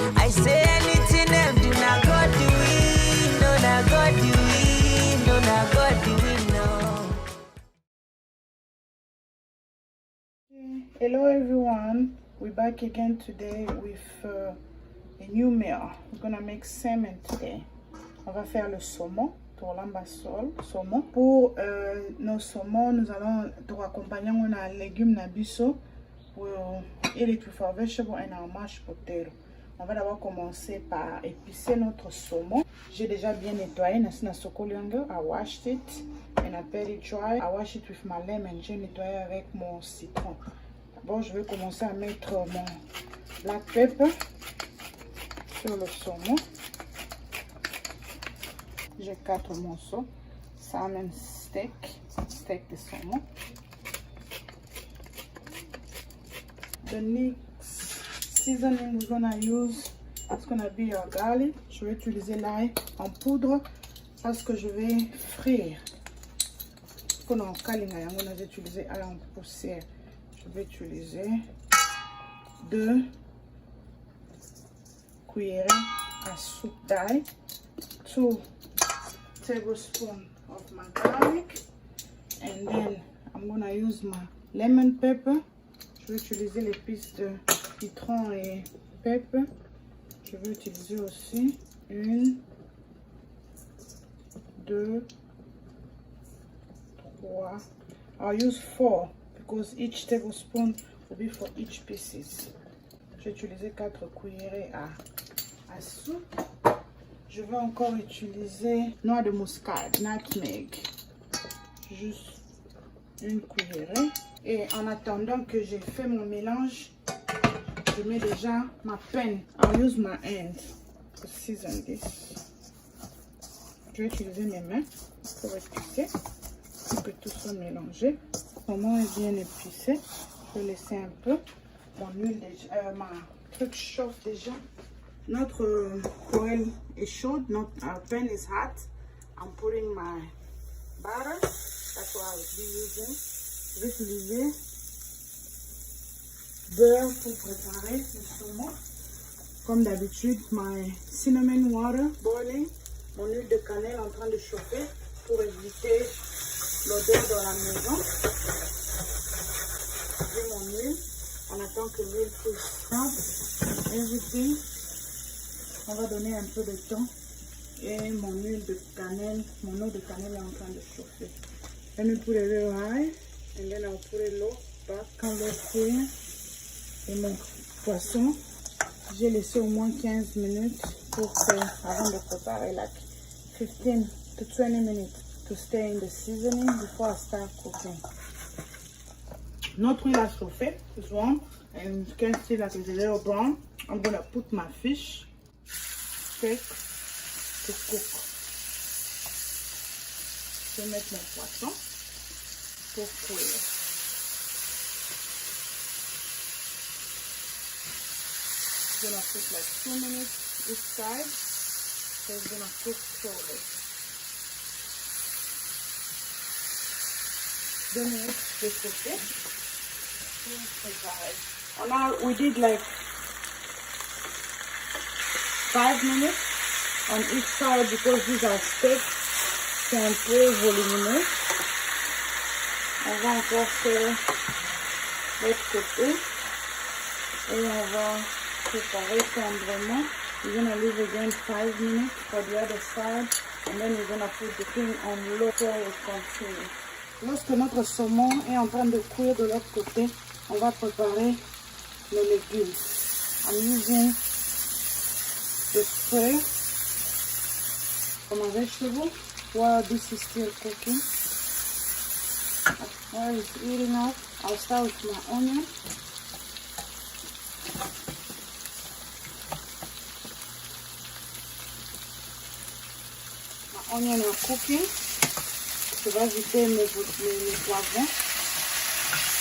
I say anything them do not go do it, no not go do it, no not go do it, no. Hello everyone, we're back again today with a new meal. We're gonna make salmon today. On va faire le saumon, tourlambasol, saumon. Pour nos saumons, nous allons te accompagner on a légumes nabiso. We'll eat it with our vegetable and our mashed potato. On va d'abord commencer par épicer notre saumon. J'ai déjà bien nettoyé. I washed it and I let it dry. I washed it with my lemon. J'ai nettoyé avec mon citron. D'abord, je vais commencer à mettre mon black pepper sur le saumon. J'ai 4 morceaux. Salmon steak de saumon. The next seasoning we're gonna use, it's gonna be our garlic. Je vais utiliser l'ail en poudre parce que je vais frire. On a utilisé l'ail en poussière. Je vais utiliser 2 cuillerées à soupe d'ail, 2 tablespoons of my garlic, and then I'm gonna use my lemon pepper. Je vais utiliser l'épice de citron et pepper. Je vais utiliser aussi 1, 2, 3. I'll use 4 because each tablespoon will be for each pieces. J'ai utilisé 4 cuillerées à soupe. Je vais encore utiliser noix de muscade, nutmeg. Juste 1 cuillerée. Et en attendant que j'ai fait mon mélange, je mets déjà ma peine. I'll use my hand to season this. Je vais utiliser mes mains pour épicer, pour que tout soit mélangé. Le moment est bien épicé. Je vais laisser un peu. Mon huile déjà, ma truc chauffe déjà. Notre oil est chaude. Our pan is hot. I'm putting my butter. That's what I will be using. Je vais utiliser beurre pour préparer le saumon. Comme d'habitude, my cinnamon water boiling. Mon huile de cannelle en train de chauffer pour éviter l'odeur dans la maison. J'ai mon huile. On attend que l'huile pousse. Everything. On va donner un peu de temps. Et mon huile de cannelle, mon eau de cannelle est en train de chauffer. Let me put a little high. And then I'll put it low back. Quand l'eau cuire. Et mon poisson, j'ai laissé au moins 15 minutes pour que, avant de préparer, like 15 to 20 minutes to stay in the seasoning before I start cooking. Notre huile a chauffé, it's warm, and you can see like it's a little brown. I'm gonna put my fish steak to cook. Je vais mettre mon poisson pour cuire. I'm gonna put like 2 minutes each side, so it's gonna cook slowly. 2 minutes de côté. We did like 5 minutes on each side because these are steaks. C'est un peu volumineux. On va encore faire l'autre côté et on va préparer tendrement. We're gonna leave again 5 minutes for the other side, and then we're gonna put the thing on low so it continue. Lorsque notre saumon est en train de cuire de l'autre côté, on va préparer les légumes. I'm using the spray for my vegetable while this is still cooking. While it's heating up, I'll start with my onion. My onion are cooking. Je vais ajouter mes poivrons.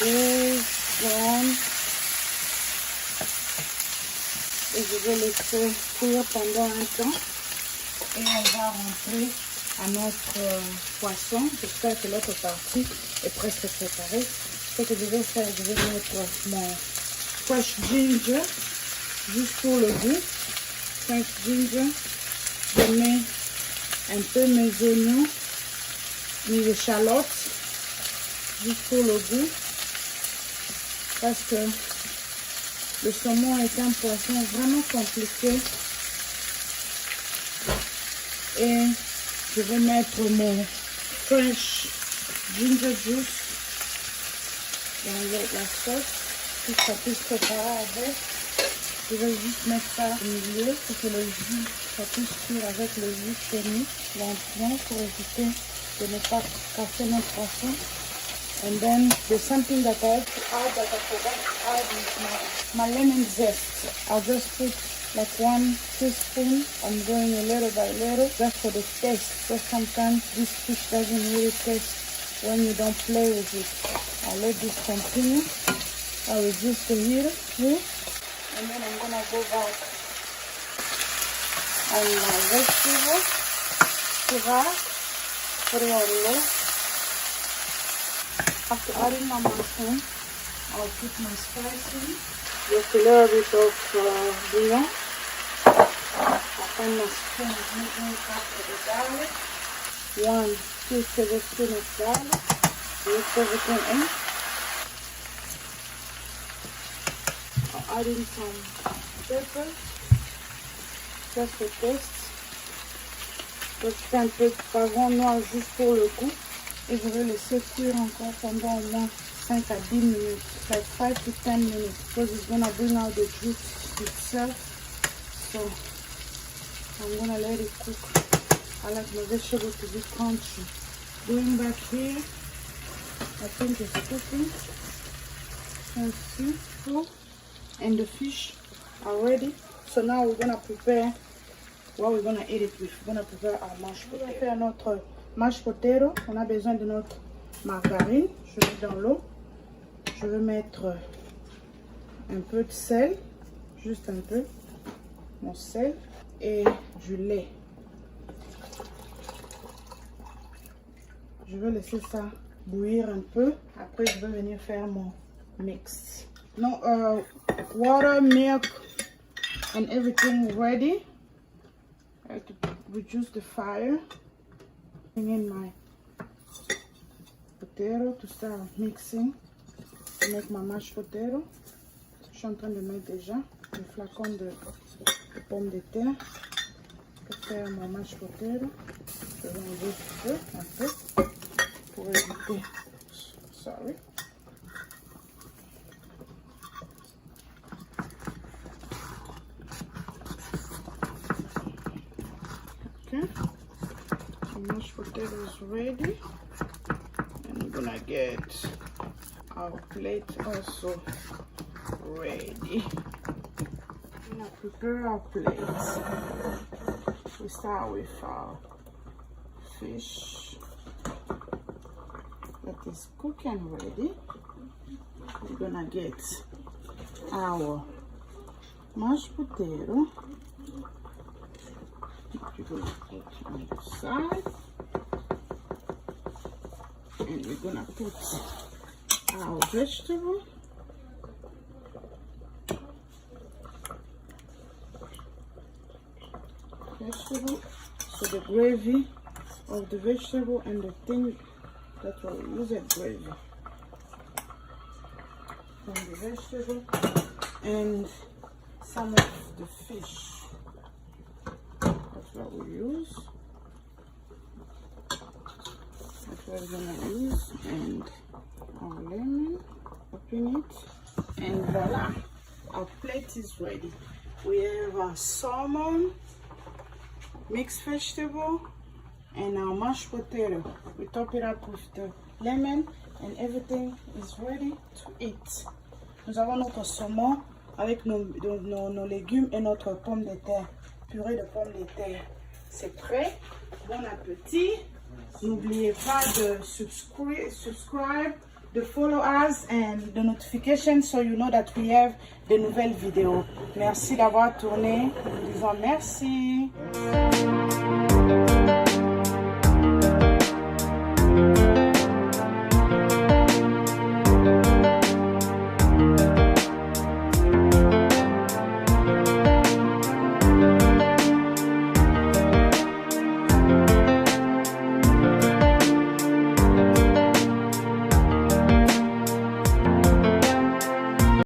Et je vais laisser cuire pendant un temps. Et on va rentrer à notre poisson. J'espère que l'autre partie est presque préparée. Ce que je vais faire, je vais mettre mon fresh ginger juste pour le goût. fresh ginger. Je mets un peu mes oignons, mes échalotes, juste pour le goût. Parce que le saumon est un poisson vraiment compliqué. Et je vais mettre mon fresh ginger juice dans la sauce pour que ça puisse préparer avec. Je vais juste mettre ça au milieu pour que le jus, ça puisse cuire avec le jus chenille lentement pour éviter de ne pas casser notre poisson. And then there's something that I have to add that I forgot to add is my lemon zest. I'll just put like 1 teaspoon. I'm going a little by little just for the taste. Because sometimes this fish doesn't really taste when you don't play with it. I'll let this continue. I'll reduce the heat here. And then I'm gonna go back on my vegetables. After adding my mushroom, I'll put my spices. Just a little bit of bouillon. I'll find my spoon of making after the garlic. 1-2 tablespoons of garlic. Mix everything in. I'll add in some pepper. Just for taste. Petit un peu de poivron noir juste pour le goût. Et je vais laisser cuire encore pendant au moins 5 à 10 minutes. Like 5 to 10 minutes. Because it's going to bring out the juice itself. So I'm going to let it cook. I like my vegetable to be crunchy. Going back here, I think it's cooking. Let's see. And the fish are ready. So now we're going to prepare what we're going to eat it with. We're going to prepare our mashed potato. On va faire notre mashed potato. On a besoin de notre margarine. Je mets dans l'eau. Je vais mettre un peu de sel. Juste un peu. Mon sel. Et du lait. Je vais laisser ça bouillir un peu. Après, je vais venir faire mon mix. No, water, milk, and everything ready. I have to reduce the fire. Bring in my potato to start mixing. To make my mashed potato. Je suis en train de mettre déjà le flacon de pommes de terre pour faire mon mashed potato. Je vais enlever un peu pour éviter. Sorry. Okay, so mashed potato is ready, and we're gonna get our plate also ready. We're gonna prepare our plates. We start with our fish that is cooking ready. We're gonna get our mashed potato. We're gonna put on the side, and we're gonna put our vegetable. So the gravy of the vegetable and the thing that will use it gravy from the vegetable and some of the fish. That's what we use. That's what we're gonna use, and our lemon. Open it, and voila, our plate is ready. We have our salmon, mixed vegetable, and our mashed potato. We top it up with the lemon, and everything is ready to eat. Nous avons notre saumon avec nos légumes et notre pomme de terre, purée de pommes de terre. C'est prêt. Bon appétit. N'oubliez pas de subscribe, de follow us, and the notification so you know that we have de nouvelles vidéos. Merci d'avoir tourné. Nous disons merci.